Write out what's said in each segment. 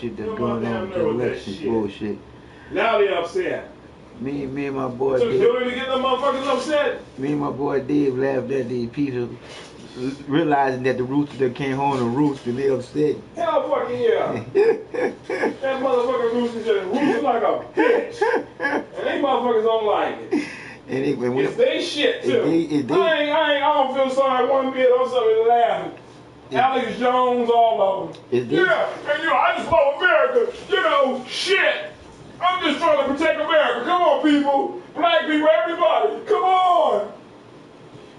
bullshit that's going on with the election bullshit. Now they upset. Me and my boy Dave. To get them motherfuckers upset? Me and my boy Dave laughed at these people realizing that the roosters that came home to roost and they upset. Hell fucking yeah. That motherfucking rooster just roosted like a bitch. And they motherfuckers don't like it. And it's they shit too. I don't feel sorry one bit. I'm sorry laughing. Alex Jones, all of them. Yeah, and I just love America. Shit. I'm just trying to protect America. Come on, people. Black people, everybody. Come on.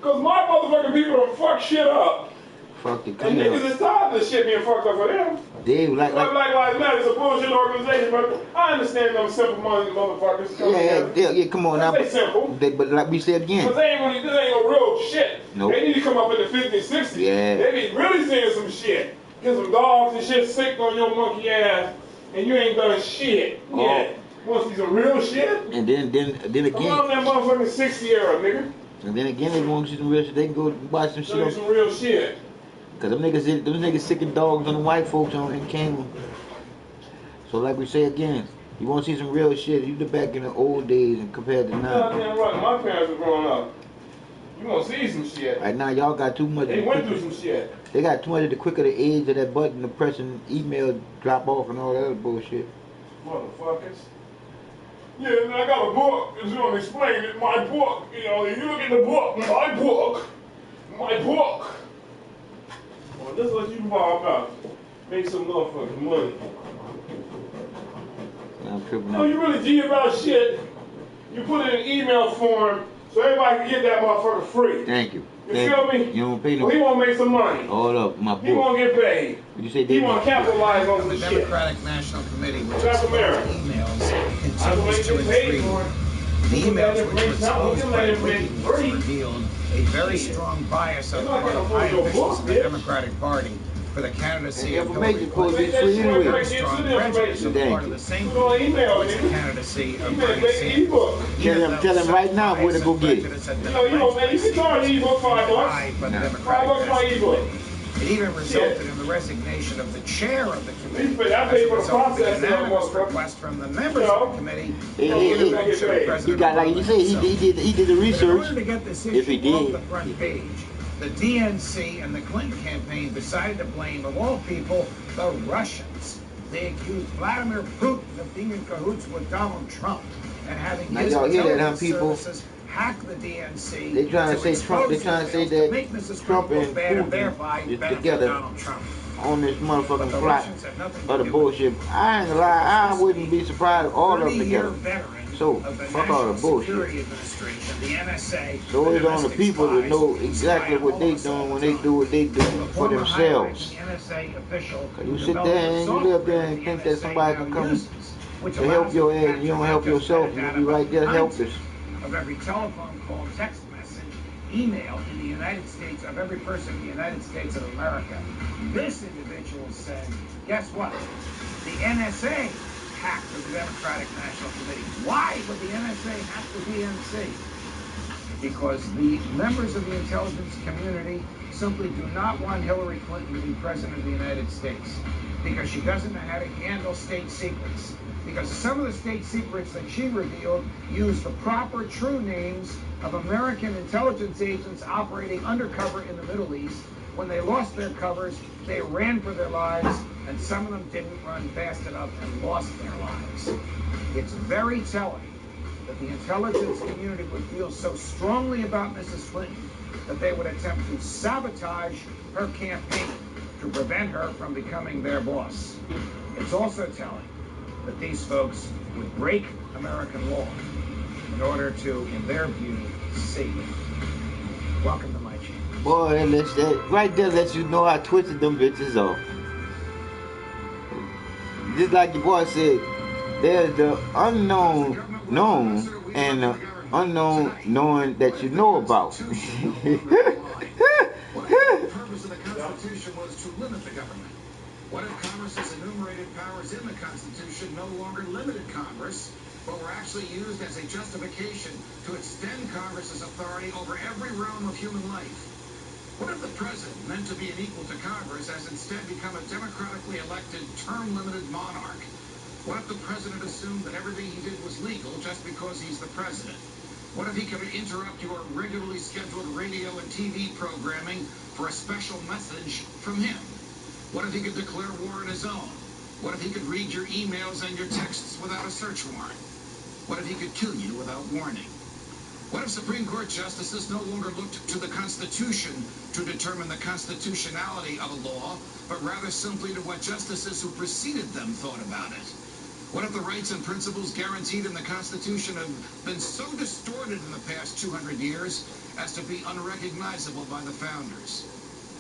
Because my motherfucking people don't fuck shit up. Fuck the And niggas is tired of this shit being fucked up for them. Dave, like Black Lives Matter is a bullshit organization, but I understand them simple-minded motherfuckers. Yeah, come on now. They simple. But like we said again. Because this ain't no real shit. Nope. They need to come up in the 50s, 60s. Yeah. They be really seeing some shit. Get some dogs and shit sick on your monkey ass, and you ain't done shit yet. Want to see some real shit? And then again. Come on, that motherfucking 60 era, nigga. And then again, they want to see some real shit. They can go watch some shit. Some real shit. Cause them niggas sicking dogs on the white folks on came. So like we say again, you want to see some real shit. You look back in the old days and compared to now. Goddamn right. My parents were growing up. You want to see some shit. Right now, y'all got too much. They went through some shit. They got too much of the quicker the age of that button, the pressing email drop off and all that other bullshit. Motherfuckers. Yeah, and I got a book. It's going to explain it. My book. If you look at the book, my book. Well, this is what you involved about. Make some motherfucking money. I'm tripping. No, you really G about shit. You put it in email form so everybody can get that motherfucker free. Thank you. You feel me? You don't pay no. Well, he want to make some money. Hold up, my book. He want to get paid. What you say, he want to capitalize on the shit. The Democratic National Committee, which South America. Emails, continues to intrigue. The emails which were exposed by WikiLeaks revealed a very strong bias on the part of high officials in the Democratic Party for the candidacy of Hillary Clinton. Very strong prejudice on the part of the same people for the candidacy of Bernie Sanders. Tell him right now where to go get it. You can charge the ebook $5. $5 my ebook. It even resulted in the resignation of the chair of the committee. I paid for the process. Unanimous request from the members of the committee. He got, like you say, he did the research. In order to get this if he issue off did. the front page, the DNC and the Clinton campaign decided to blame, of all people, the Russians. They accused Vladimir Putin of being in cahoots with Donald Trump and having his intelligence services hack the DNC. They trying to say Trump. They trying to say that Trump and Putin is together on this motherfucking plot of the bullshit. I ain't gonna lie. I wouldn't be surprised if all of them together. So fuck all the bullshit. So it's on the people to know exactly what they doing when they do what they do for themselves. Cause you sit there and you live there and think that somebody can come to help your ass and you don't help yourself. You'll be right there helpless. Of every telephone call, text message, email in the United States, of every person in the United States of America. This individual said, guess what? The NSA hacked the Democratic National Committee. Why would the NSA hack the DNC? Because the members of the intelligence community simply do not want Hillary Clinton to be president of the United States because she doesn't know how to handle state secrets. Because some of the state secrets that she revealed use the proper true names of American intelligence agents operating undercover in the Middle East. When they lost their covers, they ran for their lives, and some of them didn't run fast enough and lost their lives. It's very telling that the intelligence community would feel so strongly about Mrs. Clinton that they would attempt to sabotage her campaign to prevent her from becoming their boss. It's also telling that these folks would break American law in order to, in their view, save it. Welcome to my channel. Boy, that right there lets you know how twisted them bitches are. Just like your boy said, there's the unknown known and the unknown knowing that you know about. The purpose of the Constitution was to limit the government. What if Congress's enumerated powers in the Constitution no longer limited Congress, but were actually used as a justification to extend Congress's authority over every realm of human life? What if the president, meant to be an equal to Congress, has instead become a democratically elected, term-limited monarch? What if the president assumed that everything he did was legal just because he's the president? What if he could interrupt your regularly scheduled radio and TV programming for a special message from him? What if he could declare war on his own? What if he could read your emails and your texts without a search warrant? What if he could kill you without warning? What if Supreme Court justices no longer looked to the Constitution to determine the constitutionality of a law, but rather simply to what justices who preceded them thought about it? What if the rights and principles guaranteed in the Constitution have been so distorted in the past 200 years as to be unrecognizable by the founders?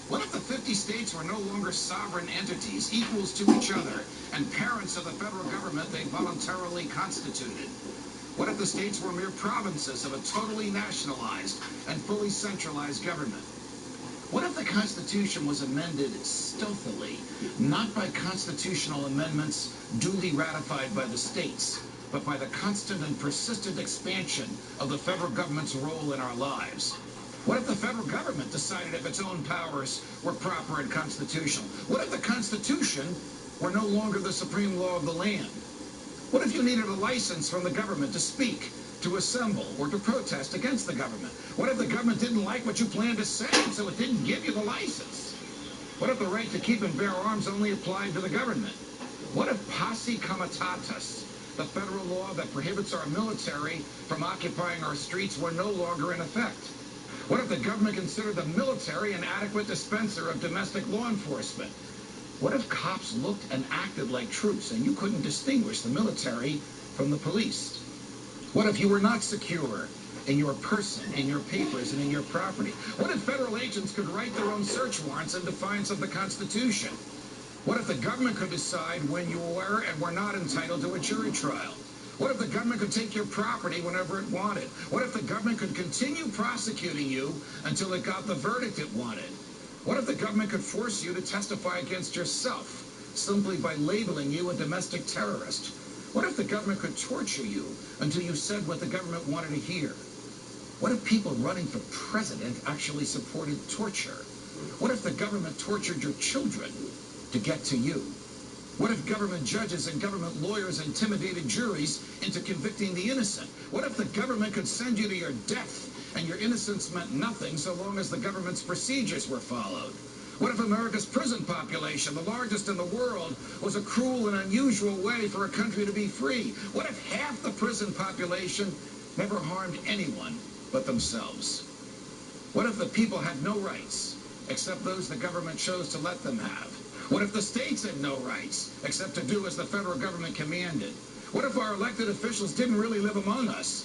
What if the 50 states were no longer sovereign entities, equals to each other, and parents of the federal government they voluntarily constituted? What if the states were mere provinces of a totally nationalized and fully centralized government? What if the Constitution was amended stealthily, not by constitutional amendments duly ratified by the states, but by the constant and persistent expansion of the federal government's role in our lives? What if the federal government decided if its own powers were proper and constitutional? What if the Constitution were no longer the supreme law of the land? What if you needed a license from the government to speak, to assemble, or to protest against the government? What if the government didn't like what you planned to say, so it didn't give you the license? What if the right to keep and bear arms only applied to the government? What if posse comitatus, the federal law that prohibits our military from occupying our streets, were no longer in effect? What if the government considered the military an adequate dispenser of domestic law enforcement? What if cops looked and acted like troops and you couldn't distinguish the military from the police? What if you were not secure in your person, in your papers, and in your property? What if federal agents could write their own search warrants in defiance of the Constitution? What if the government could decide when you were and were not entitled to a jury trial? What if the government could take your property whenever it wanted? What if the government could continue prosecuting you until it got the verdict it wanted? What if the government could force you to testify against yourself simply by labeling you a domestic terrorist? What if the government could torture you until you said what the government wanted to hear? What if people running for president actually supported torture? What if the government tortured your children to get to you? What if government judges and government lawyers intimidated juries into convicting the innocent? What if the government could send you to your death and your innocence meant nothing so long as the government's procedures were followed? What if America's prison population, the largest in the world, was a cruel and unusual way for a country to be free? What if half the prison population never harmed anyone but themselves? What if the people had no rights except those the government chose to let them have? What if the states had no rights except to do as the federal government commanded? What if our elected officials didn't really live among us,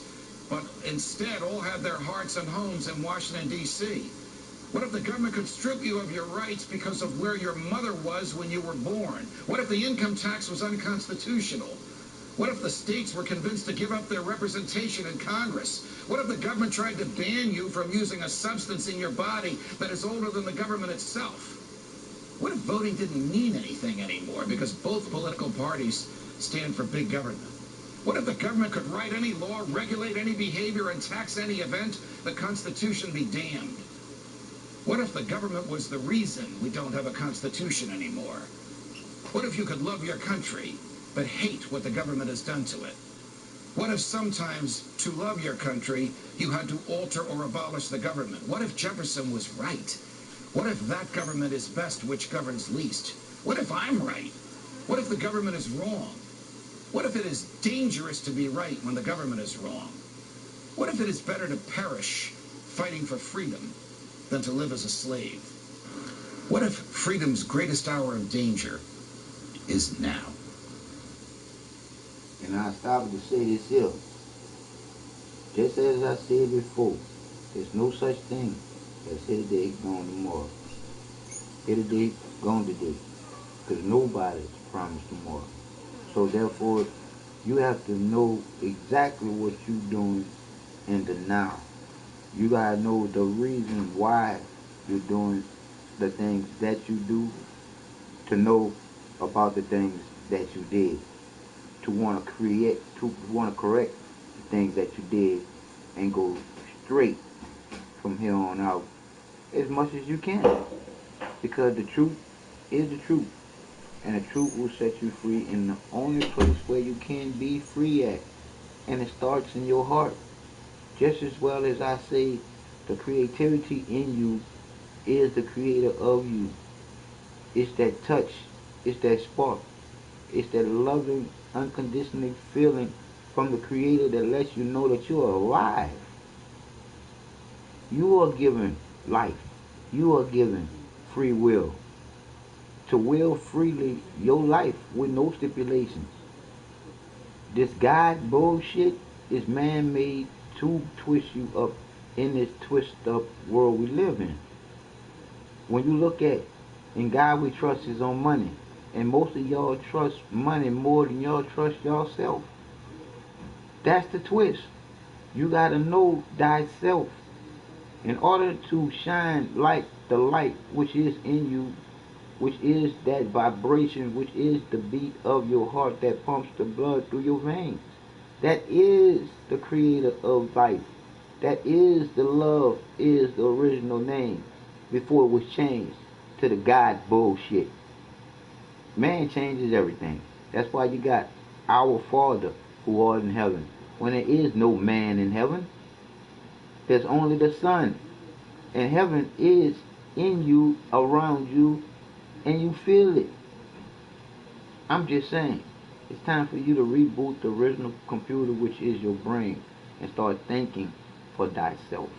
but instead all had their hearts and homes in Washington, D.C.? What if the government could strip you of your rights because of where your mother was when you were born? What if the income tax was unconstitutional? What if the states were convinced to give up their representation in Congress? What if the government tried to ban you from using a substance in your body that is older than the government itself? What if voting didn't mean anything anymore because both political parties stand for big government? What if the government could write any law, regulate any behavior, and tax any event? The Constitution be damned. What if the government was the reason we don't have a Constitution anymore? What if you could love your country, but hate what the government has done to it? What if sometimes, to love your country, you had to alter or abolish the government? What if Jefferson was right? What if that government is best which governs least? What if I'm right? What if the government is wrong? What if it is dangerous to be right when the government is wrong? What if it is better to perish fighting for freedom than to live as a slave? What if freedom's greatest hour of danger is now? And I stopped to say this here. Just as I said before, there's no such thing as here today, gone tomorrow. Here today, gone today. Because nobody's promised tomorrow. So therefore, you have to know exactly what you're doing in the now. You gotta know the reason why you're doing the things that you do, to know about the things that you did, to want to correct the things that you did, and go straight from here on out as much as you can, because the truth is the truth, and the truth will set you free in the only place where you can be free at, and it starts in your heart. Just as well as I say, the creativity in you is the creator of you. It's that touch, it's that spark, it's that loving, unconditional feeling from the creator that lets you know that you are alive. You are given life. You are given free will to will freely your life with no stipulations. This God bullshit is man-made to twist you up in this twist up world we live in. When you look at in God we trust is on money, and most of y'all trust money more than y'all trust yourself. That's the twist. You gotta know thyself in order to shine like the light which is in you, which is that vibration, which is the beat of your heart that pumps the blood through your veins. That is the creator of life. That is the love, is the original name before it was changed to the God bullshit. Man changes everything. That's why you got our Father who art in heaven. When there is no man in heaven, there's only the Son. And heaven is in you, around you, and you feel it. I'm just saying, it's time for you to reboot the original computer, which is your brain, and start thinking for thyself.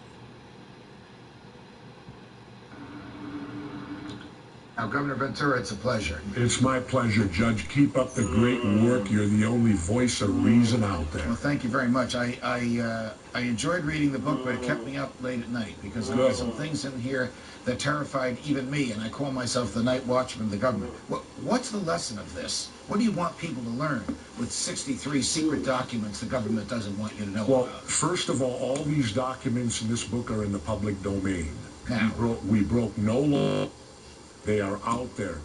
Now, Governor Ventura, it's a pleasure. It's my pleasure, Judge. Keep up the great work. You're the only voice of reason out there. Well, thank you very much. I enjoyed reading the book, but it kept me up late at night because there were some things in here that terrified even me, and I call myself the night watchman of the government. What's the lesson of this? What do you want people to learn with 63 secret documents the government doesn't want you to know Well, about? first of all these documents in this book are in the public domain. Now, We broke no law. They are out there.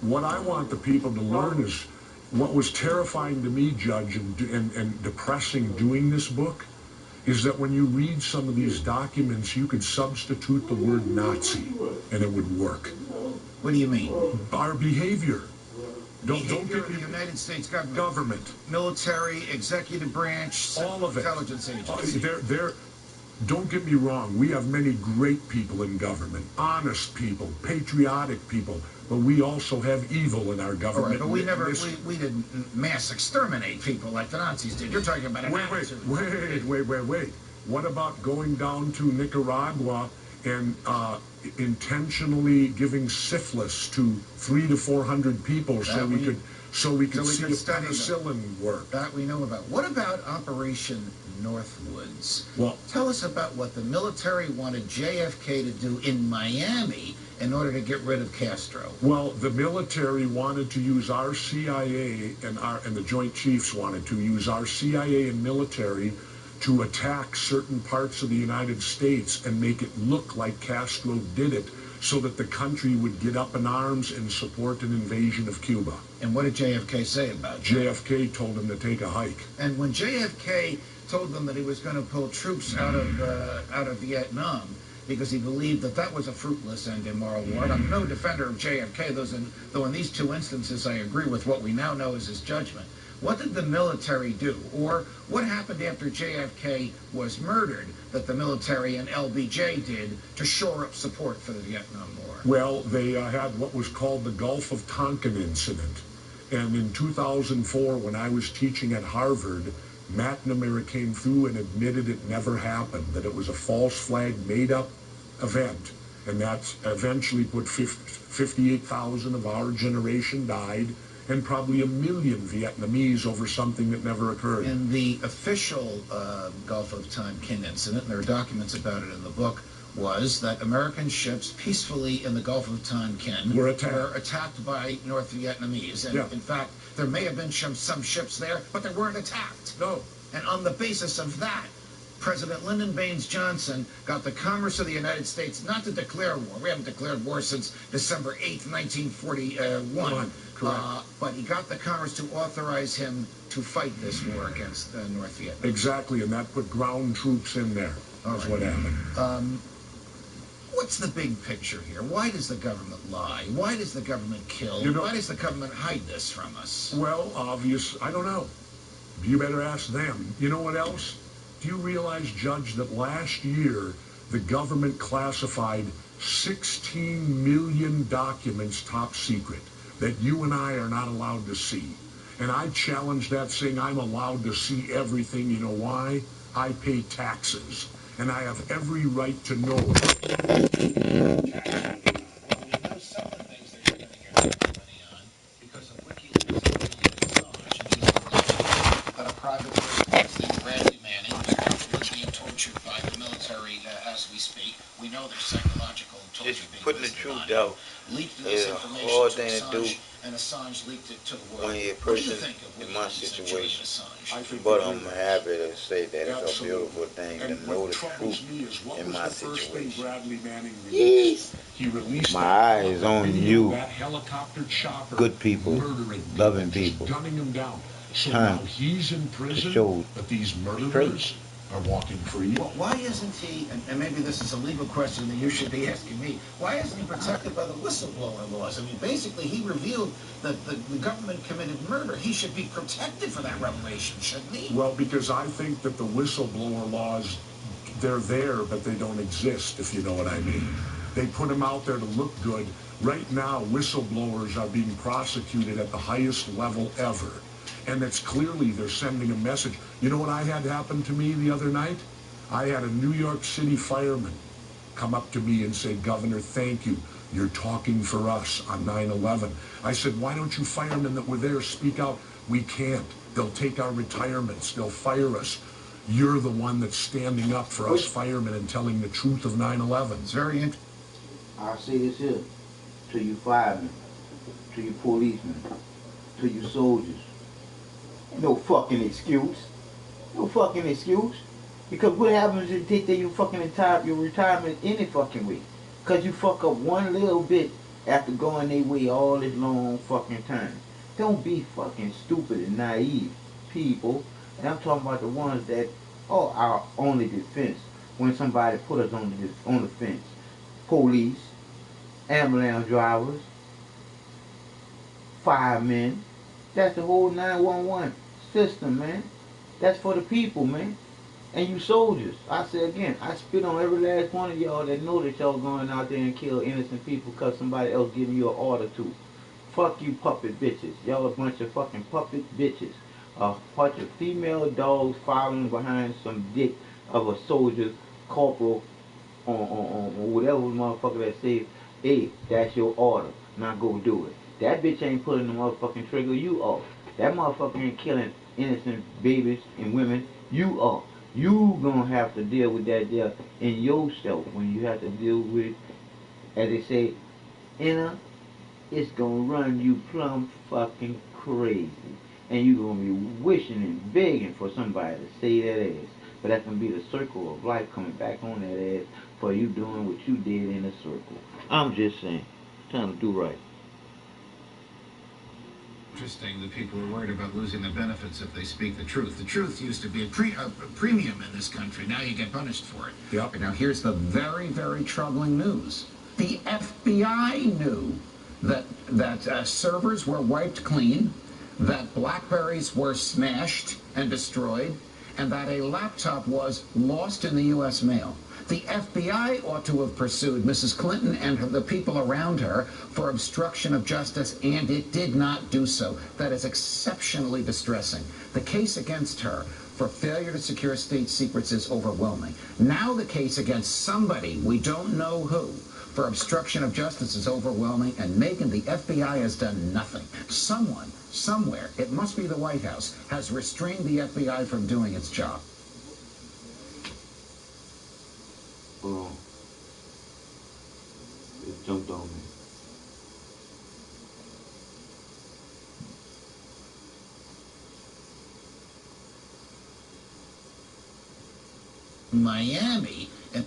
What I want the people to learn is what was terrifying to me, Judge, and depressing doing this book, is that when you read some of these documents, you could substitute the word Nazi, and it would work. what do you mean? Our behavior. Don't Behavior get of the me United States government. Military, executive branch, all of it. intelligence agency. Don't get me wrong, we have many great people in government, honest people, patriotic people, but we also have evil in our government. All right, but we didn't mass exterminate people like the Nazis did. You're talking about an attitude. Wait. What about going down to Nicaragua and intentionally giving syphilis to 300 to 400 people so we could see if penicillin work? That we know about. What about Operation Northwoods? Well, tell us about what the military wanted JFK to do in Miami in order to get rid of Castro. Well, the military wanted to use our CIA and the Joint Chiefs wanted to use our CIA and military to attack certain parts of the United States and make it look like Castro did it, so that the country would get up in arms and support an invasion of Cuba. And what did JFK say about that? JFK told him to take a hike. And when JFK told them that he was going to pull troops out of Vietnam because he believed that was a fruitless and immoral war, and I'm no defender of JFK, though in these two instances I agree with what we now know is his judgment. What did the military do? Or what happened after JFK was murdered that the military and LBJ did to shore up support for the Vietnam War? Well, they had what was called the Gulf of Tonkin incident. And in 2004, when I was teaching at Harvard, McNamara came through and admitted it never happened, that it was a false flag made-up event. And that eventually put 58,000 of our generation died, and probably 1 million Vietnamese over something that never occurred. In the official Gulf of Tonkin incident, and there are documents about it in the book, was that American ships peacefully in the Gulf of Tonkin were attacked by North Vietnamese. And in fact, there may have been some ships there, but they weren't attacked. No. And on the basis of that, President Lyndon Baines Johnson got the Congress of the United States not to declare war. We haven't declared war since December 8th, 1941. But he got the Congress to authorize him to fight this war against North Vietnam. Exactly, and that put ground troops in there. That's what happened. What's the big picture here? Why does the government lie? Why does the government kill? Why does the government hide this from us? Well, I don't know. You better ask them. You know what else? Do you realize, Judge, that last year the government classified 16 million documents top secret that you and I are not allowed to see? And I challenge that, saying I'm allowed to see everything. You know why? I pay taxes, and I have every right to know it. There's some of the things they're going to get money on because of WikiLeaks but a private person, Bradley Manning, was being tortured by the military as we speak. We know there's psychological torture Just being putting the truth out is a hard thing to do and Assange leaked it to the world. when you're a person in my situation. But I'm happy to say that it's a beautiful thing to know the truth in my situation. Yes. My eye is on you, good people, loving people. So now he's in prison, but these murderers are walking free. Well, why isn't he, and maybe this is a legal question that you should be asking me, why isn't he protected by the whistleblower laws? I mean, basically, he revealed that the government committed murder. He should be protected for that revelation, shouldn't he? Well, because I think that the whistleblower laws, they're there, but they don't exist, if you know what I mean. They put them out there to look good. Right now, whistleblowers are being prosecuted at the highest level ever. And it's clearly they're sending a message. You know what I had happen to me the other night? I had a New York City fireman come up to me and say, Governor, thank you. You're talking for us on 9/11. I said, why don't you firemen that were there speak out? We can't. They'll take our retirements. They'll fire us. You're the one that's standing up for us firemen and telling the truth of 9/11. It's very interesting. I'll say this here to you firemen, to you policemen, to you soldiers. No fucking excuse. No fucking excuse. Because what happens is they take your fucking your retirement any fucking way. Because you fuck up one little bit after going their way all this long fucking time. Don't be fucking stupid and naive people. And I'm talking about the ones that are our only defense when somebody put us on the fence. Police, ambulance drivers, firemen. That's the whole 911 system, man. That's for the people, man. And you soldiers, I say again, I spit on every last one of y'all that know that y'all going out there and kill innocent people because somebody else giving you an order to. Fuck you puppet bitches. Y'all a bunch of fucking puppet bitches. A bunch of female dogs following behind some dick of a soldier, corporal, on whatever motherfucker that says, hey, that's your order. Now go do it. That bitch ain't pulling the motherfucking trigger, you are. That motherfucker ain't killing innocent babies and women, you are. You gonna have to deal with that there in yourself when you have to deal with it, as they say, inner, it's gonna run you plumb fucking crazy. And you gonna be wishing and begging for somebody to say that ass. But that's gonna be the circle of life coming back on that ass for you doing what you did in a circle. I'm just saying, time to do right. Interesting that people are worried about losing the benefits if they speak the truth. The truth used to be a premium in this country. Now you get punished for it. Yep. Now here's the very, very troubling news. The FBI knew that servers were wiped clean, that BlackBerries were smashed and destroyed, and that a laptop was lost in the U.S. mail. The FBI ought to have pursued Mrs. Clinton and the people around her for obstruction of justice, and it did not do so. That is exceptionally distressing. The case against her for failure to secure state secrets is overwhelming. Now the case against somebody, we don't know who, for obstruction of justice is overwhelming, and Megan, the FBI has done nothing. Someone, somewhere, it must be the White House, has restrained the FBI from doing its job. Boom. It jumped on me. Miami, and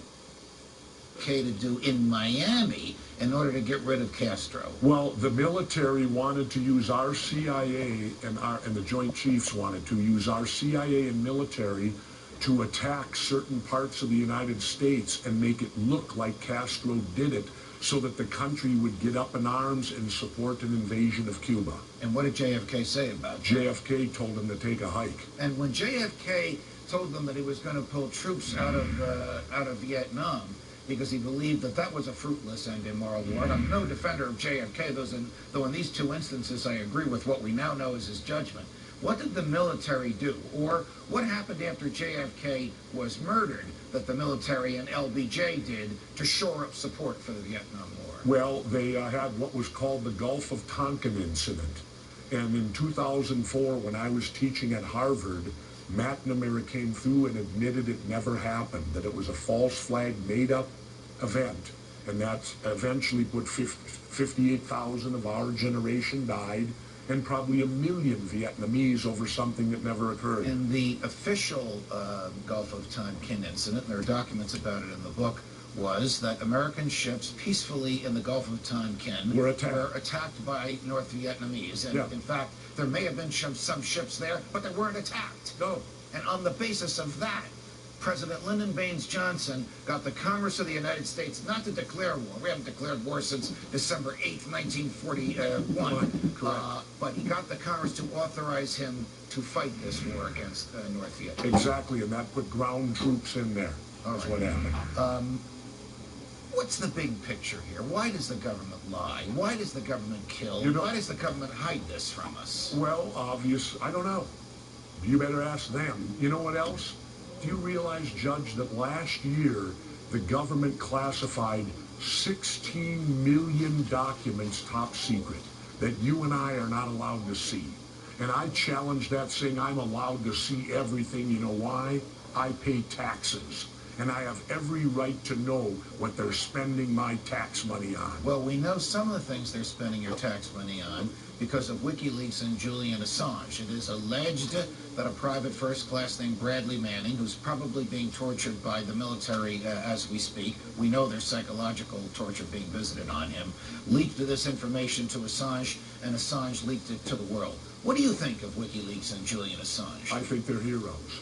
okay to do in Miami in order to get rid of Castro. Well, the military wanted to use our CIA and the Joint Chiefs wanted to use our CIA and military to attack certain parts of the United States and make it look like Castro did it so that the country would get up in arms and support an invasion of Cuba. And what did JFK say about that? JFK told him to take a hike. And when JFK told them that he was going to pull troops out of Vietnam because he believed that that was a fruitless and immoral war. And I'm no defender of JFK, though in these two instances I agree with what we now know as his judgment. What did the military do? Or what happened after JFK was murdered that the military and LBJ did to shore up support for the Vietnam War? Well, they had what was called the Gulf of Tonkin incident. And in 2004, when I was teaching at Harvard, McNamara came through and admitted it never happened, that it was a false flag made-up event. And that eventually put 58,000 of our generation died, and probably 1 million Vietnamese over something that never occurred. In the official Gulf of Tonkin incident, there are documents about it in the book, was that American ships peacefully in the Gulf of Tonkin were attacked by North Vietnamese. And in fact, there may have been some ships there, but they weren't attacked. No. And on the basis of that, President Lyndon Baines Johnson got the Congress of the United States not to declare war. We haven't declared war since December 8th, 1941. Correct. But he got the Congress to authorize him to fight this war against North Vietnam. Exactly, and that put ground troops in there. That's what happened. What's the big picture here? Why does the government lie? Why does the government kill? Why does the government hide this from us? Well, I don't know. You better ask them. You know what else? Do you realize, Judge, that last year the government classified 16 million documents top secret that you and I are not allowed to see? And I challenge that, saying I'm allowed to see everything. You know why? I pay taxes. And I have every right to know what they're spending my tax money on. Well, we know some of the things they're spending your tax money on because of WikiLeaks and Julian Assange. It is alleged that a private first class named Bradley Manning, who's probably being tortured by the military as we speak, we know there's psychological torture being visited on him, leaked this information to Assange, and Assange leaked it to the world. What do you think of WikiLeaks and Julian Assange? I think they're heroes.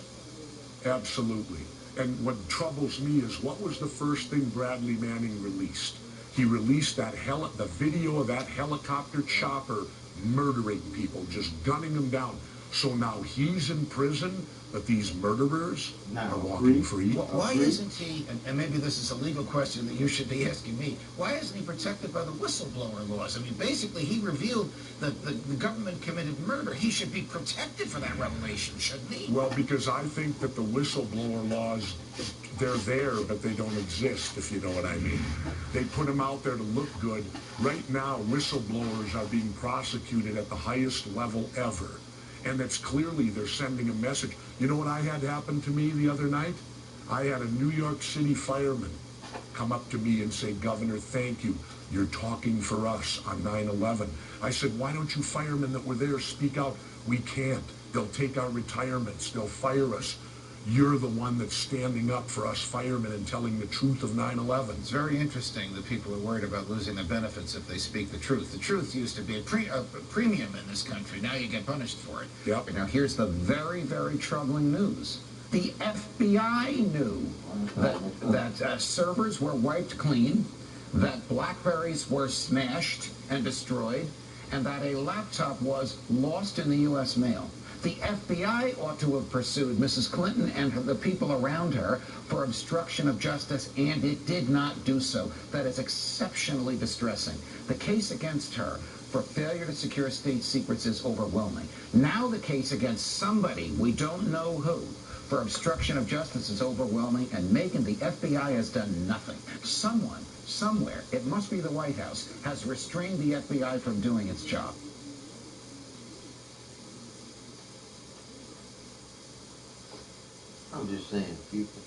Absolutely. And what troubles me is, what was the first thing Bradley Manning released? He released the video of that helicopter chopper murdering people, just gunning them down. So now he's in prison, but these murderers are walking free. Well, why isn't he, and maybe this is a legal question that you should be asking me, why isn't he protected by the whistleblower laws? I mean, basically, he revealed that the government committed murder. He should be protected for that revelation, shouldn't he? Well, because I think that the whistleblower laws, they're there, but they don't exist, if you know what I mean. They put them out there to look good. Right now, whistleblowers are being prosecuted at the highest level ever. And it's clearly they're sending a message. You know what I had happen to me the other night? I had a New York City fireman come up to me and say, "Governor, thank you. You're talking for us on 9/11. I said, "Why don't you firemen that were there speak out?" "We can't. They'll take our retirements. They'll fire us. You're the one that's standing up for us firemen and telling the truth of 9/11. It's very interesting that people are worried about losing their benefits if they speak the truth. The truth used to be a premium in this country. Now you get punished for it. Yep. Now here's the very, very troubling news. The FBI knew that servers were wiped clean, that BlackBerries were smashed and destroyed, and that a laptop was lost in the U.S. mail. The FBI ought to have pursued Mrs. Clinton and the people around her for obstruction of justice, and it did not do so. That is exceptionally distressing. The case against her for failure to secure state secrets is overwhelming. Now the case against somebody, we don't know who, for obstruction of justice is overwhelming, and Megan, the FBI has done nothing. Someone, somewhere, it must be the White House, has restrained the FBI from doing its job. I'm just saying, people.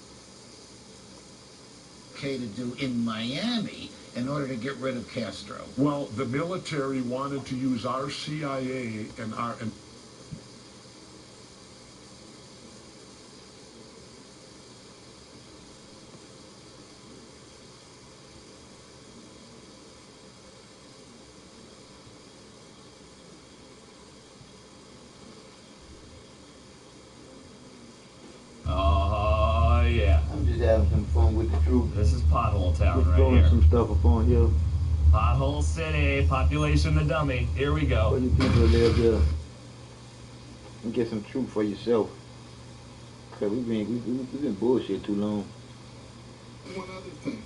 Okay to do in Miami in order to get rid of Castro. Well, the military wanted to use our CIA and our... on with the truth. This is Pothole Town Just right throwing here. some stuff up on here. Pothole City, population the dummy. Here we go. For you people that live there, and get some truth for yourself. Cause we've been bullshit too long. One other thing.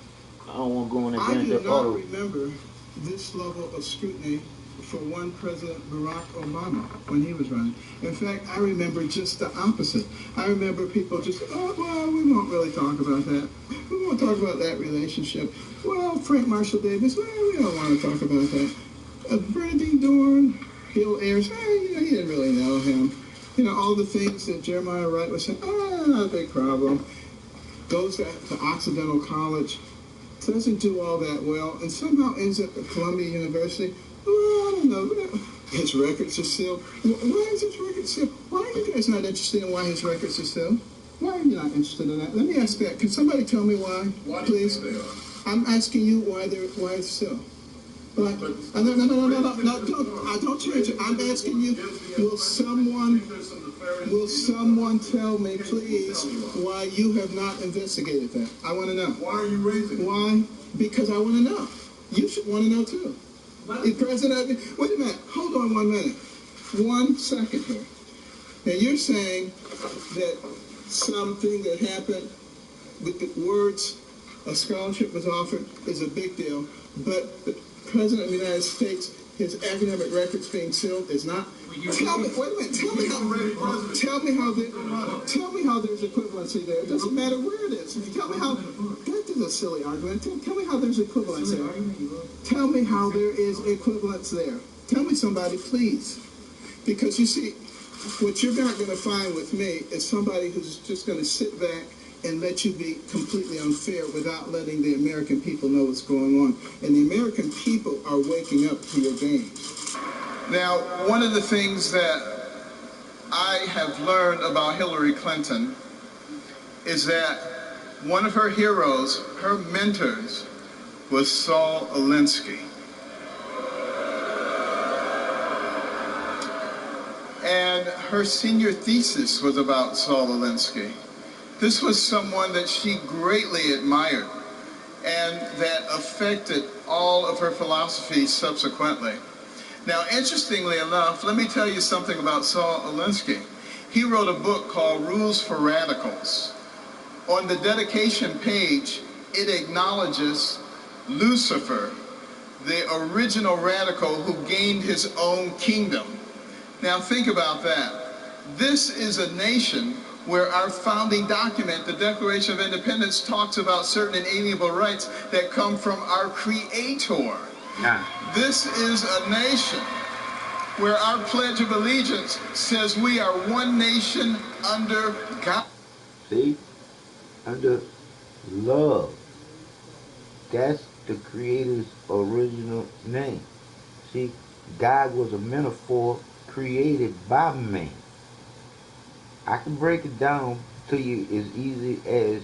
I don't want to go on that I damn do not auto. remember this level of scrutiny for one President Barack Obama when he was running. In fact, I remember just the opposite. I remember people just, oh, well, we won't really talk about that. We won't talk about that relationship. Well, Frank Marshall Davis, well, we don't want to talk about that. Bernadine Dorn, Bill Ayers, he didn't really know him. You know, all the things that Jeremiah Wright was saying, not a big problem. Goes to Occidental College, doesn't do all that well, and somehow ends up at Columbia University. Well, I don't know. His records are sealed. Why is his record sealed? Why are you guys not interested in why his records are sealed? Why are you not interested in that? Let me ask that. Can somebody tell me why, please? I'm asking you why it's sealed. But, no, don't change it. I'm asking you, will someone tell me, please, why you have not investigated that? I want to know. Why are you raising it? Why? Because I want to know. You should want to know, too. The president, wait a minute. Hold on 1 minute. 1 second here. Now, you're saying that something that happened with the words a scholarship was offered is a big deal, but the President of the United States, his academic records being sealed is not. Tell me, wait a minute. Tell me how there's equivalency there. It doesn't matter where it is. Tell me how. That is a silly argument. Tell me how there's equivalence there. Tell me how there is equivalence there. Tell me somebody, please. Because you see, what you're not going to find with me is somebody who's just going to sit back and let you be completely unfair without letting the American people know what's going on. And the American people are waking up to your games. Now, one of the things that I have learned about Hillary Clinton is that one of her heroes, her mentors, was Saul Alinsky. And her senior thesis was about Saul Alinsky. This was someone that she greatly admired and that affected all of her philosophies subsequently. Now, interestingly enough, let me tell you something about Saul Alinsky. He wrote a book called Rules for Radicals. On the dedication page, it acknowledges Lucifer, the original radical who gained his own kingdom. Now, think about that. This is a nation where our founding document, the Declaration of Independence, talks about certain inalienable rights that come from our Creator. Nah. This is a nation where our Pledge of Allegiance says we are one nation under God. See? Under love. That's the Creator's original name. See, God was a metaphor created by man. I can break it down to you as easy as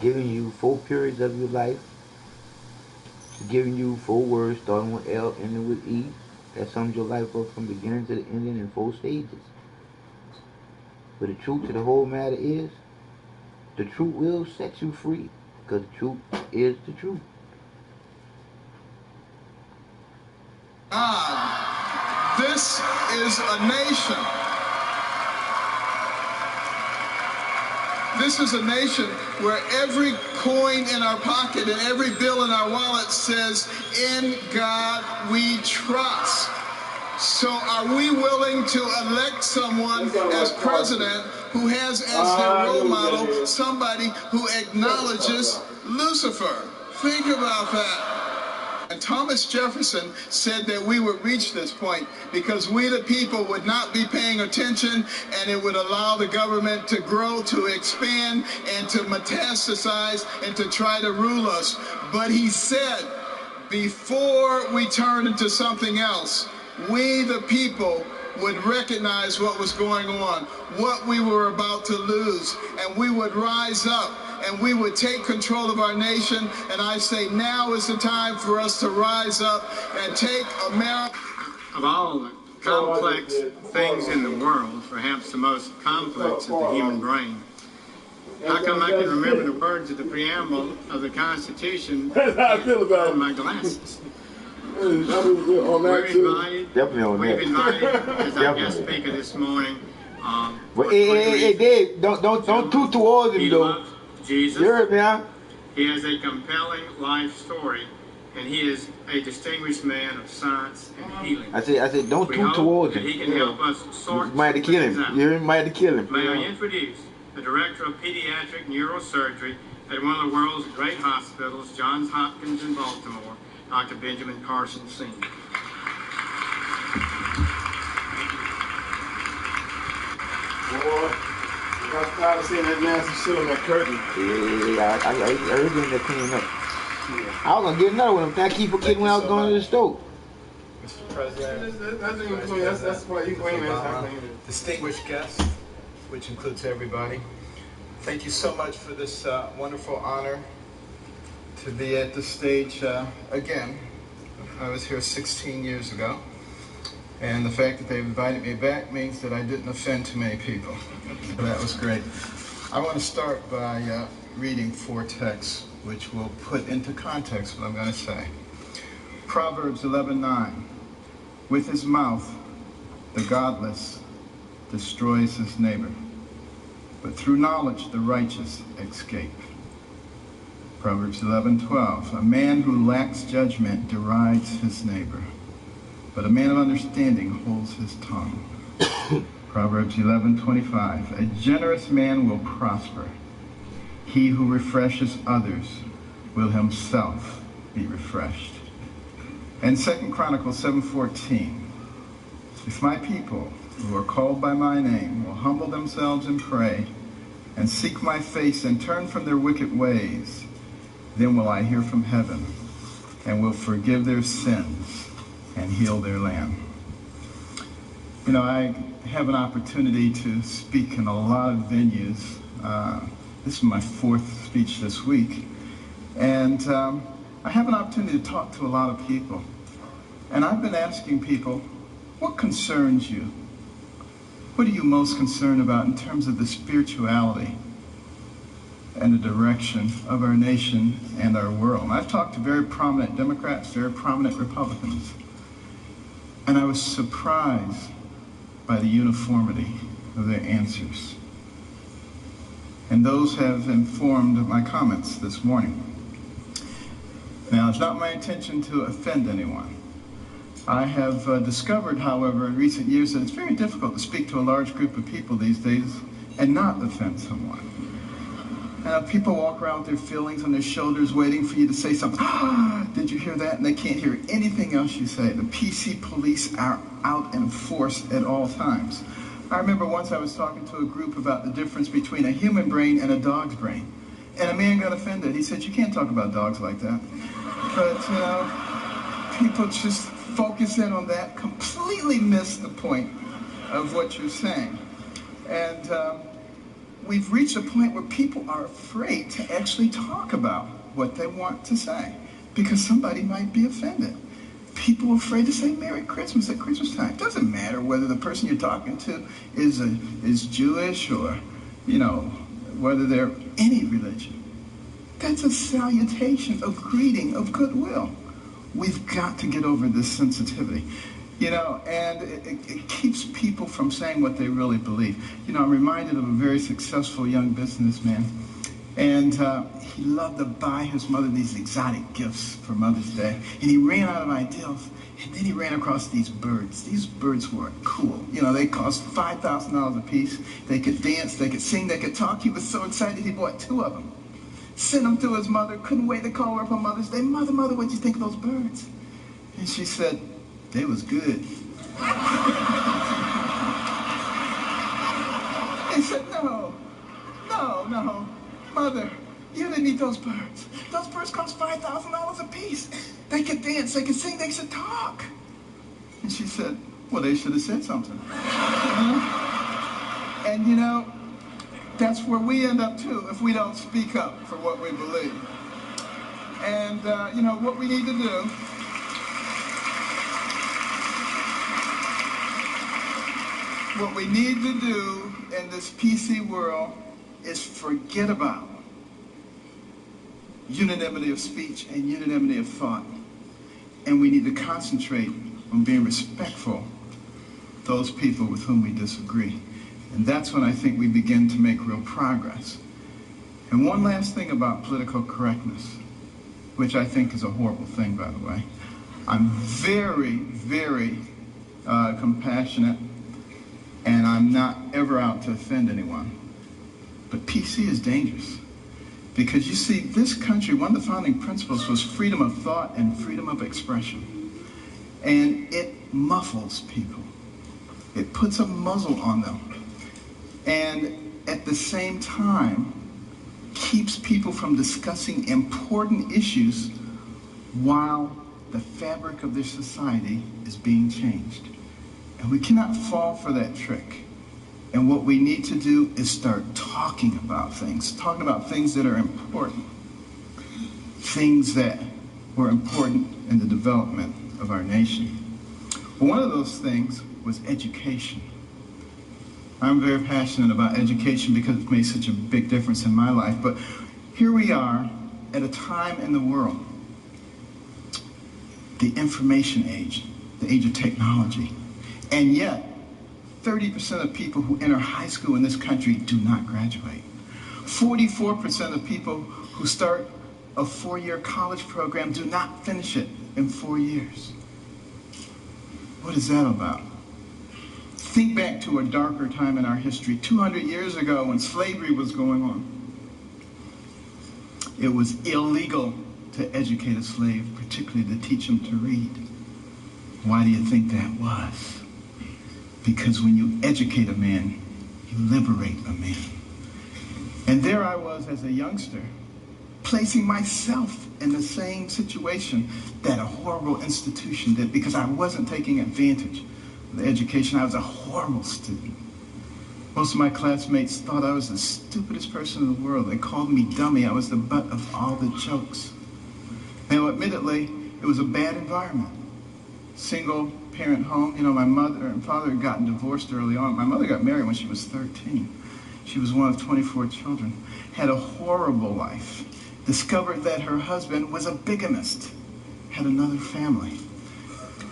giving you 4 periods of your life, giving you 4 words starting with L, ending with E, that sums your life up from beginning to the ending in 4 stages. But the truth to the whole matter is, the truth will set you free, because the truth is the truth. This is a nation. This is a nation where every coin in our pocket and every bill in our wallet says, "In God we trust." So are we willing to elect someone as president who has as their role model somebody who acknowledges Lucifer? Think about that. And Thomas Jefferson said that we would reach this point because we the people would not be paying attention, and it would allow the government to grow, to expand, and to metastasize, and to try to rule us. But he said, before we turn into something else, we the people would recognize what was going on, what we were about to lose, and we would rise up and we would take control of our nation. And I say now is the time for us to rise up and take America. Of all the complex things in the world, perhaps the most complex is the human brain. How come I can remember the words of the preamble of the Constitution That's how I feel about on it. my glasses? On that too. Definitely on We've that. invited as our guest speaker this morning. But hey, Dave, don't toot towards him He though. loves Jesus. You heard me, huh? He has a compelling life story, and he is a distinguished man of science and healing. I said, don't We toot hope towards that him. he can help us sort You might have killed him. out. You might have killed him. May I introduce the Director of Pediatric Neurosurgery at one of the world's great hospitals, Johns Hopkins in Baltimore, Dr. Benjamin Carson Sr. Boy, I'm tired of seeing that nasty shit on that curtain. Yeah, I heard him that cleaning up. Yeah. I was gonna get another one. I keep forgetting when I was going to the store. Mr. President, That's why you claim it. distinguished guests, which includes everybody, thank you so much for this wonderful honor to be at the stage again. I was here 16 years ago, and the fact that they invited me back means that I didn't offend too many people. So that was great. I want to start by reading 4 texts which will put into context what I'm going to say. Proverbs 11:9. With his mouth, the godless destroys his neighbor, but through knowledge the righteous escape. Proverbs 11:12. A man who lacks judgment derides his neighbor, but a man of understanding holds his tongue. Proverbs 11:25. A generous man will prosper. He who refreshes others will himself be refreshed. And 2 Chronicles 7:14. If my people who are called by my name will humble themselves and pray and seek my face and turn from their wicked ways, then will I hear from heaven and will forgive their sins and heal their land. You know, I have an opportunity to speak in a lot of venues. This is my 4th speech this week. And I have an opportunity to talk to a lot of people. And I've been asking people, what concerns you? What are you most concerned about in terms of the spirituality and the direction of our nation and our world? And I've talked to very prominent Democrats, very prominent Republicans. And I was surprised by the uniformity of their answers. And those have informed my comments this morning. Now, it's not my intention to offend anyone. I have discovered, however, in recent years that it's very difficult to speak to a large group of people these days and not offend someone. People walk around with their feelings on their shoulders waiting for you to say something. Ah, did you hear that? And they can't hear anything else you say. The PC police are out in force at all times. I remember once I was talking to a group about the difference between a human brain and a dog's brain. And a man got offended. He said, you can't talk about dogs like that. But, you know, people just focus in on that, completely miss the point of what you're saying. And we've reached a point where people are afraid to actually talk about what they want to say because somebody might be offended. People are afraid to say Merry Christmas at Christmas time. It doesn't matter whether the person you're talking to is Jewish or, you know, whether they're any religion. That's a salutation of greeting, of goodwill. We've got to get over this sensitivity, you know, and it keeps people from saying what they really believe. You know, I'm reminded of a very successful young businessman, and he loved to buy his mother these exotic gifts for Mother's Day, and he ran out of ideas, and then he ran across these birds. These birds were cool. You know, they cost $5,000 a piece. They could dance, they could sing, they could talk. He was so excited he bought 2 of them. Sent them to his mother, couldn't wait to call her up on Mother's Day. Mother, what'd you think of those birds? And she said, they was good. He said, no, Mother, you didn't need those birds. Those birds cost $5,000 a piece. They could dance, they could sing, they could talk. And she said, well, they should have said something. And you know, that's where we end up too if we don't speak up for what we believe. And you know, what we need to do in this PC world is forget about unanimity of speech and unanimity of thought. And we need to concentrate on being respectful of those people with whom we disagree. And that's when I think we begin to make real progress. And one last thing about political correctness, which I think is a horrible thing, by the way. I'm very, very compassionate, and I'm not ever out to offend anyone. But PC is dangerous. Because you see, this country, one of the founding principles was freedom of thought and freedom of expression. And it muffles people. It puts a muzzle on them. And at the same time, keeps people from discussing important issues while the fabric of their society is being changed. And we cannot fall for that trick. And what we need to do is start talking about things that are important, things that were important in the development of our nation. One of those things was education. I'm very passionate about education because it's made such a big difference in my life. But here we are at a time in the world, the information age, the age of technology, and yet 30% of people who enter high school in this country do not graduate. 44% of people who start a 4-year college program do not finish it in 4 years. What is that about? Think back to a darker time in our history, 200 years ago when slavery was going on. It was illegal to educate a slave, particularly to teach him to read. Why do you think that was? Because when you educate a man, you liberate a man. And there I was as a youngster, placing myself in the same situation that a horrible institution did because I wasn't taking advantage of the education. I was a horrible student. Most of my classmates thought I was the stupidest person in the world. They called me dummy. I was the butt of all the jokes. Now, admittedly, it was a bad environment. Single parent home. You know, my mother and father had gotten divorced early on. My mother got married when she was 13. She was one of 24 children. Had a horrible life. Discovered that her husband was a bigamist. Had another family.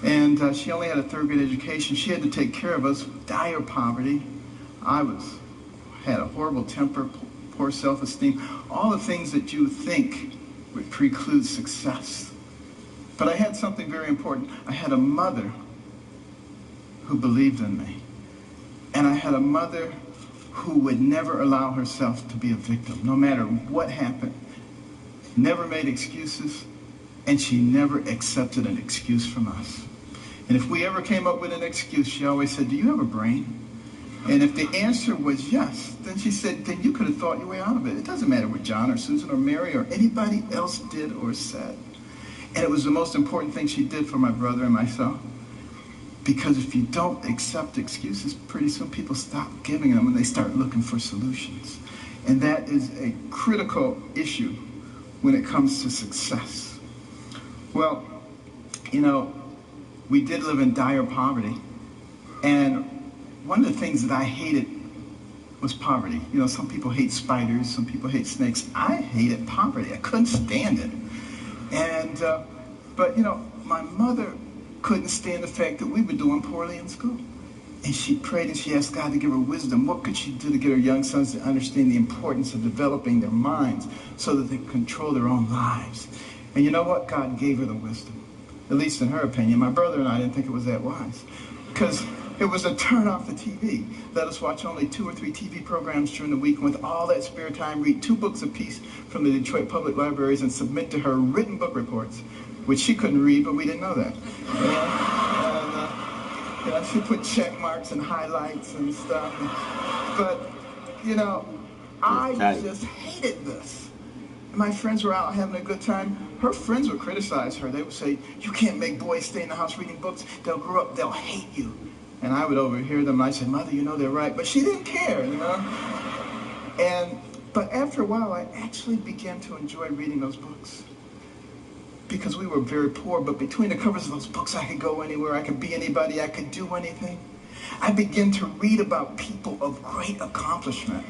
And she only had a 3rd grade education. She had to take care of us. Dire poverty. I had a horrible temper, poor self-esteem. All the things that you think would preclude success. But I had something very important. I had a mother who believed in me. And I had a mother who would never allow herself to be a victim, no matter what happened. Never made excuses, and she never accepted an excuse from us. And if we ever came up with an excuse, she always said, "Do you have a brain?" And if the answer was yes, then she said, then you could have thought your way out of it. It doesn't matter what John or Susan or Mary or anybody else did or said. And it was the most important thing she did for my brother and myself. Because if you don't accept excuses, pretty soon people stop giving them and they start looking for solutions. And that is a critical issue when it comes to success. Well, you know, we did live in dire poverty. And one of the things that I hated was poverty. You know, some people hate spiders, some people hate snakes. I hated poverty. I couldn't stand it. And, but you know, my mother couldn't stand the fact that we were doing poorly in school. And she prayed and she asked God to give her wisdom. What could she do to get her young sons to understand the importance of developing their minds so that they could control their own lives? And you know what? God gave her the wisdom, at least in her opinion. My brother and I didn't think it was that wise because it was a turn off the TV. Let us watch only 2 or 3 TV programs during the week, and with all that spare time, read 2 books apiece from the Detroit Public Libraries and submit to her written book reports, which she couldn't read, but we didn't know that. You know, she put check marks and highlights and stuff. But, you know, I just hated this. My friends were out having a good time. Her friends would criticize her. They would say, "You can't make boys stay in the house reading books. They'll grow up, they'll hate you." And I would overhear them, and I'd say, "Mother, you know they're right." But she didn't care, you know. But after a while, I actually began to enjoy reading those books. Because we were very poor, but between the covers of those books, I could go anywhere, I could be anybody, I could do anything. I began to read about people of great accomplishment.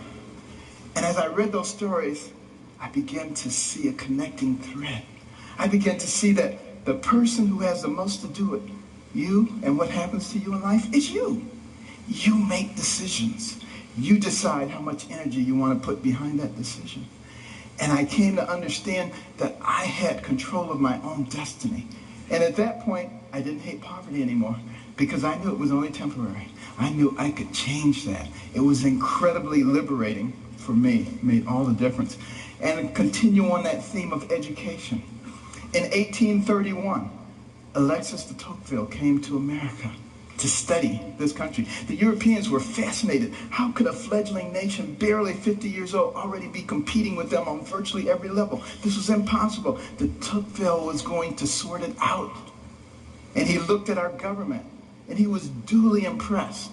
And as I read those stories, I began to see a connecting thread. I began to see that the person who has the most to do with you and what happens to you in life is you. You make decisions. You decide how much energy you want to put behind that decision. And I came to understand that I had control of my own destiny. And at that point, I didn't hate poverty anymore because I knew it was only temporary. I knew I could change that. It was incredibly liberating for me. It made all the difference. And continue on that theme of education. In 1831, Alexis de Tocqueville came to America to study this country. The Europeans were fascinated. How could a fledgling nation, barely 50 years old, already be competing with them on virtually every level? This was impossible. De Tocqueville was going to sort it out. And he looked at our government, and he was duly impressed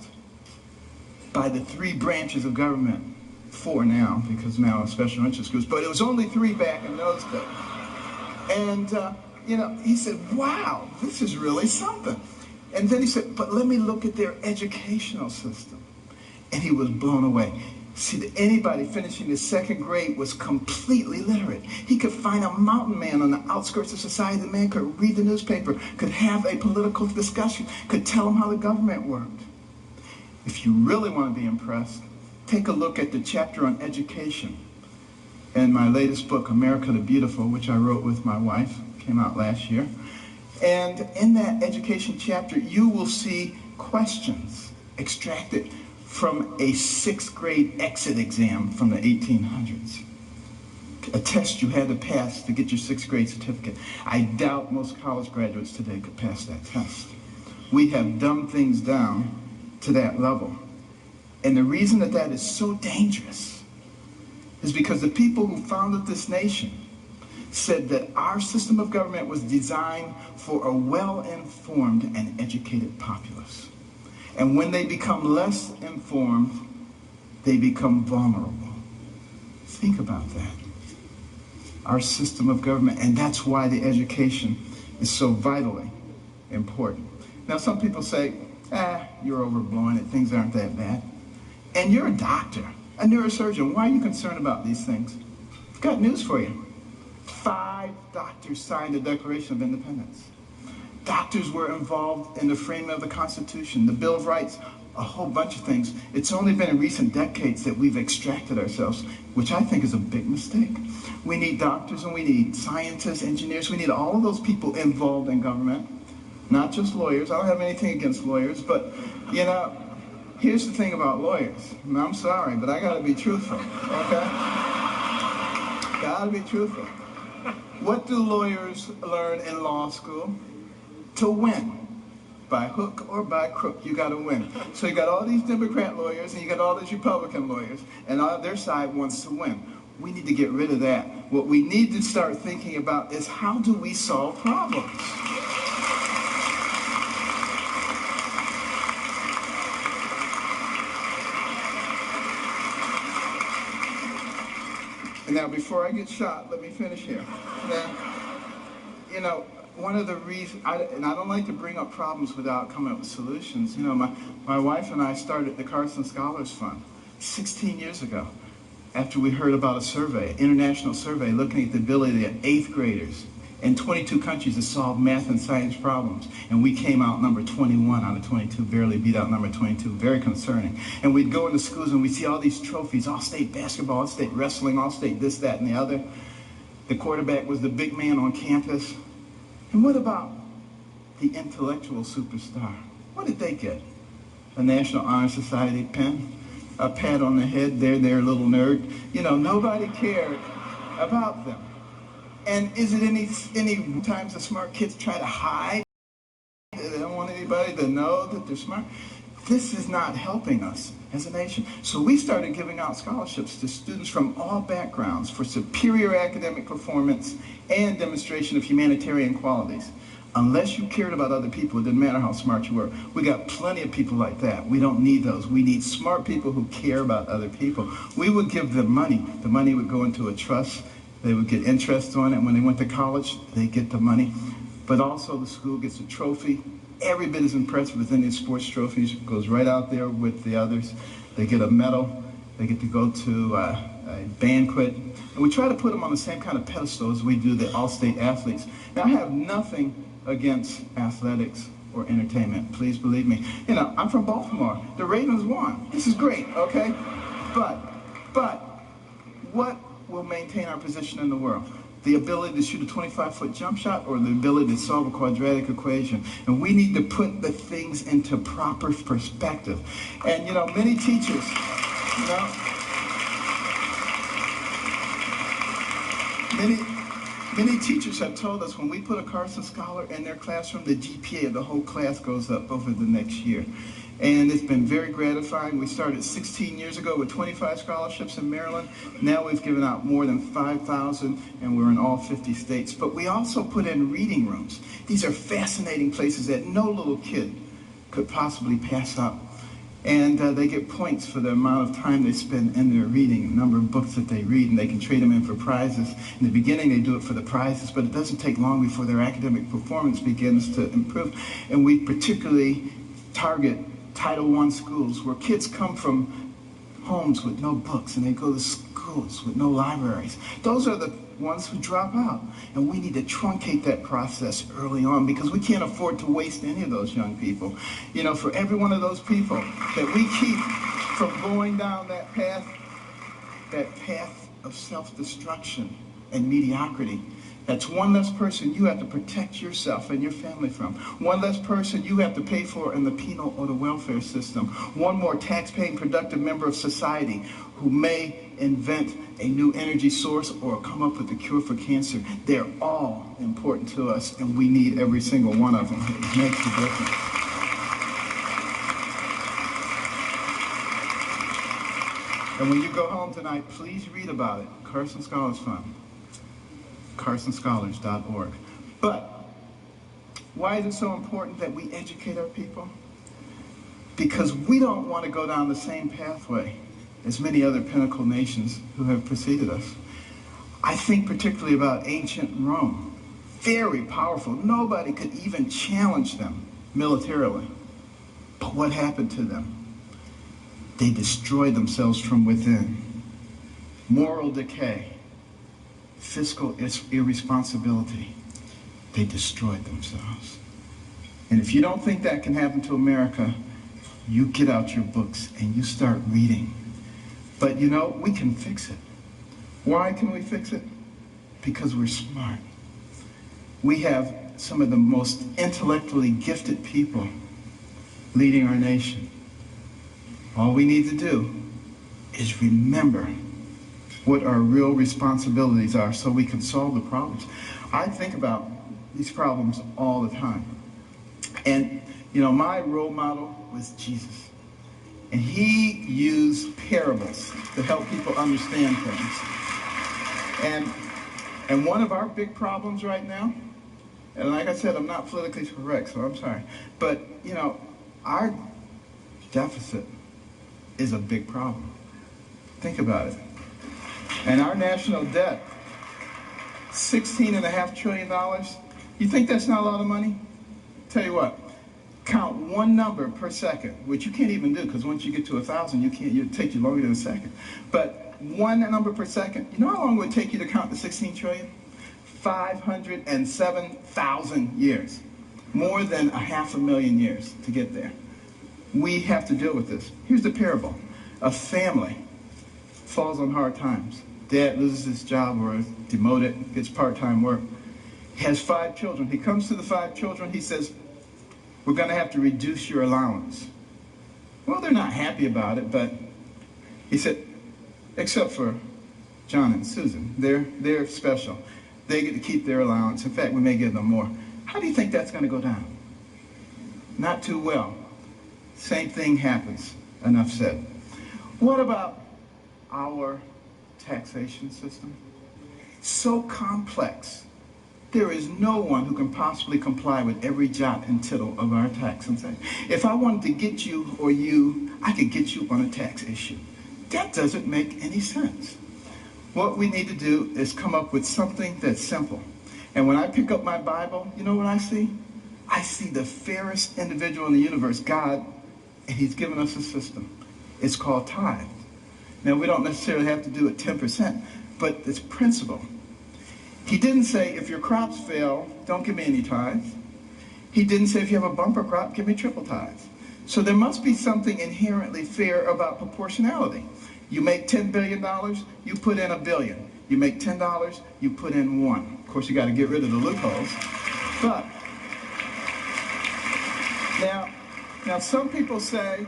by the 3 branches of government. 4 now, because now special interest groups, but it was only 3 back in those days. And, he said, wow, this is really something. And then he said, but let me look at their educational system. And he was blown away. See, anybody finishing the 2nd grade was completely literate. He could find a mountain man on the outskirts of society. The man could read the newspaper, could have a political discussion, could tell him how the government worked. If you really want to be impressed, take a look at the chapter on education in my latest book, America the Beautiful, which I wrote with my wife, came out last year. And in that education chapter, you will see questions extracted from a 6th grade exit exam from the 1800s. A test you had to pass to get your 6th grade certificate. I doubt most college graduates today could pass that test. We have dumbed things down to that level. And the reason that that is so dangerous is because the people who founded this nation said that our system of government was designed for a well-informed and educated populace. And when they become less informed, they become vulnerable. Think about that. Our system of government, and that's why the education is so vitally important. Now, some people say, you're overblowing it, things aren't that bad. And you're a doctor, a neurosurgeon. Why are you concerned about these things? I've got news for you. 5 doctors signed the Declaration of Independence. Doctors were involved in the framing of the Constitution, the Bill of Rights, a whole bunch of things. It's only been in recent decades that we've extracted ourselves, which I think is a big mistake. We need doctors and we need scientists, engineers. We need all of those people involved in government, not just lawyers. I don't have anything against lawyers, but, here's the thing about lawyers. I'm sorry, but I gotta be truthful, okay? Gotta be truthful. What do lawyers learn in law school? To win. By hook or by crook, you gotta win. So you got all these Democrat lawyers and you got all these Republican lawyers, and their side wants to win. We need to get rid of that. What we need to start thinking about is how do we solve problems? And now, before I get shot, let me finish here. Now, one of the reasons, and I don't like to bring up problems without coming up with solutions. My wife and I started the Carson Scholars Fund 16 years ago after we heard about a survey, international survey, looking at the ability of 8th graders in 22 countries to solve math and science problems. And we came out number 21 out of 22, barely beat out number 22, very concerning. And we'd go into schools and we'd see all these trophies, all-state basketball, all-state wrestling, all-state this, that, and the other. The quarterback was the big man on campus. And what about the intellectual superstar? What did they get? A National Honor Society pin? A pat on the head, they're their little nerd? Nobody cared about them. And is it any times the smart kids try to hide? They don't want anybody to know that they're smart. This is not helping us as a nation. So we started giving out scholarships to students from all backgrounds for superior academic performance and demonstration of humanitarian qualities. Unless you cared about other people, it didn't matter how smart you were. We got plenty of people like that. We don't need those. We need smart people who care about other people. We would give them money. The money would go into a trust. They would get interest on it. When they went to college, they get the money. But also the school gets a trophy. Every bit as impressive as any sports trophies. Goes right out there with the others. They get a medal. They get to go to a banquet, and we try to put them on the same kind of pedestal as we do the all-state athletes. Now, I have nothing against athletics or entertainment, please believe me. You know, I'm from Baltimore. The Ravens won. This is great, okay? But what will maintain our position in the world? The ability to shoot a 25-foot jump shot or the ability to solve a quadratic equation? And we need to put the things into proper perspective. And, you know, many teachers, you know, many teachers have told us when we put a Carson Scholar in their classroom, the GPA of the whole class goes up over the next year. And it's been very gratifying. We started 16 years ago with 25 scholarships in Maryland. Now we've given out more than 5,000, and we're in all 50 states. But we also put in reading rooms. These are fascinating places that no little kid could possibly pass up. And they get points for the amount of time they spend in their reading, the number of books that they read, and they can trade them in for prizes. In the beginning, they do it for the prizes, but it doesn't take long before their academic performance begins to improve. And we particularly target Title I schools where kids come from homes with no books and they go to schools with no libraries. Those are the ones who drop out. And we need to truncate that process early on because we can't afford to waste any of those young people. You know, for every one of those people that we keep from going down that path of self-destruction and mediocrity, that's one less person you have to protect yourself and your family from. One less person you have to pay for in the penal or the welfare system. One more tax-paying, productive member of society who may invent a new energy source or come up with a cure for cancer. They're all important to us, and we need every single one of them. It makes a difference. And when you go home tonight, please read about it. Carson Scholars Fund. CarsonScholars.org. But why is it so important that we educate our people? Because we don't want to go down the same pathway as many other pinnacle nations who have preceded us. I think particularly about ancient Rome. Very powerful. Nobody could even challenge them militarily. But what happened to them? They destroyed themselves from within. Moral decay. Fiscal irresponsibility. They destroyed themselves. And if you don't think that can happen to America, you get out your books and you start reading. But you know, we can fix it. Why can we fix it? Because we're smart. We have some of the most intellectually gifted people leading our nation. All we need to do is remember what our real responsibilities are so we can solve the problems. I think about these problems all the time. And, you know, my role model was Jesus. And he used parables to help people understand things. And one of our big problems right now, and like I said, I'm not politically correct, so I'm sorry, but, you know, our deficit is a big problem. Think about it. And our national debt, $16.5 trillion. You think that's not a lot of money? Tell you what, count one number per second, which you can't even do because once you get to 1,000, it takes you longer than a second. But one number per second, you know how long it would take you to count the 16 trillion? 507,000 years. More than 500,000 years to get there. We have to deal with this. Here's the parable. A family falls on hard times. Dad loses his job or is demoted, gets part-time work. He has 5 children. He comes to the 5 children. He says, we're going to have to reduce your allowance. Well, they're not happy about it, but he said, except for John and Susan. They're special. They get to keep their allowance. In fact, we may give them more. How do you think that's going to go down? Not too well. Same thing happens. Enough said. What about our taxation system? So complex. There is no one who can possibly comply with every jot and tittle of our tax. If I wanted to get you or you, I could get you on a tax issue. That doesn't make any sense. What we need to do is come up with something that's simple. And when I pick up my Bible, you know what I see? I see the fairest individual in the universe, God, and he's given us a system. It's called tithe. Now, we don't necessarily have to do it 10%, but it's principle. He didn't say, if your crops fail, don't give me any tithes. He didn't say, if you have a bumper crop, give me triple tithes. So there must be something inherently fair about proportionality. You make $10 billion, you put in $1 billion. You make $10, you put in 1. Of course, you got to get rid of the loopholes. But now some people say,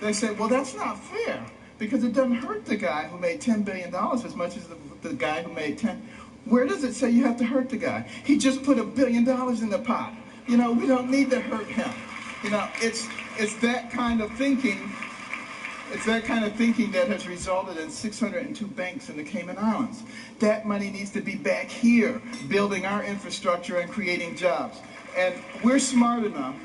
well, that's not fair because it doesn't hurt the guy who made $10 billion as much as the guy who made 10. Where does it say you have to hurt the guy? He just put $1 billion in the pot. You know, we don't need to hurt him. You know, it's that kind of thinking. It's that kind of thinking that has resulted in 602 banks in the Cayman Islands. That money needs to be back here, building our infrastructure and creating jobs. And we're smart enough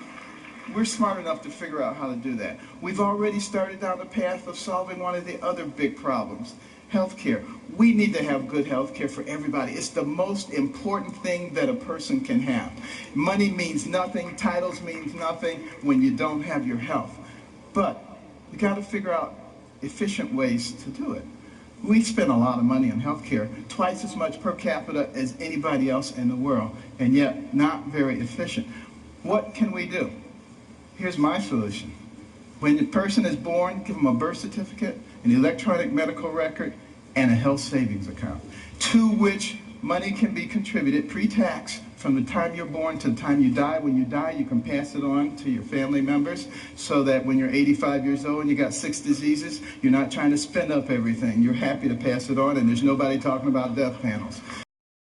to figure out how to do that. We've already started down the path of solving one of the other big problems, healthcare. We need to have good healthcare for everybody. It's the most important thing that a person can have. Money means nothing, titles means nothing when you don't have your health. But we got to figure out efficient ways to do it. We spend a lot of money on healthcare, twice as much per capita as anybody else in the world, and yet not very efficient. What can we do? Here's my solution. When the person is born, give them a birth certificate, an electronic medical record, and a health savings account, to which money can be contributed pre-tax from the time you're born to the time you die. When you die, you can pass it on to your family members so that when you're 85 years old and you got 6 diseases, you're not trying to spend up everything. You're happy to pass it on, and there's nobody talking about death panels.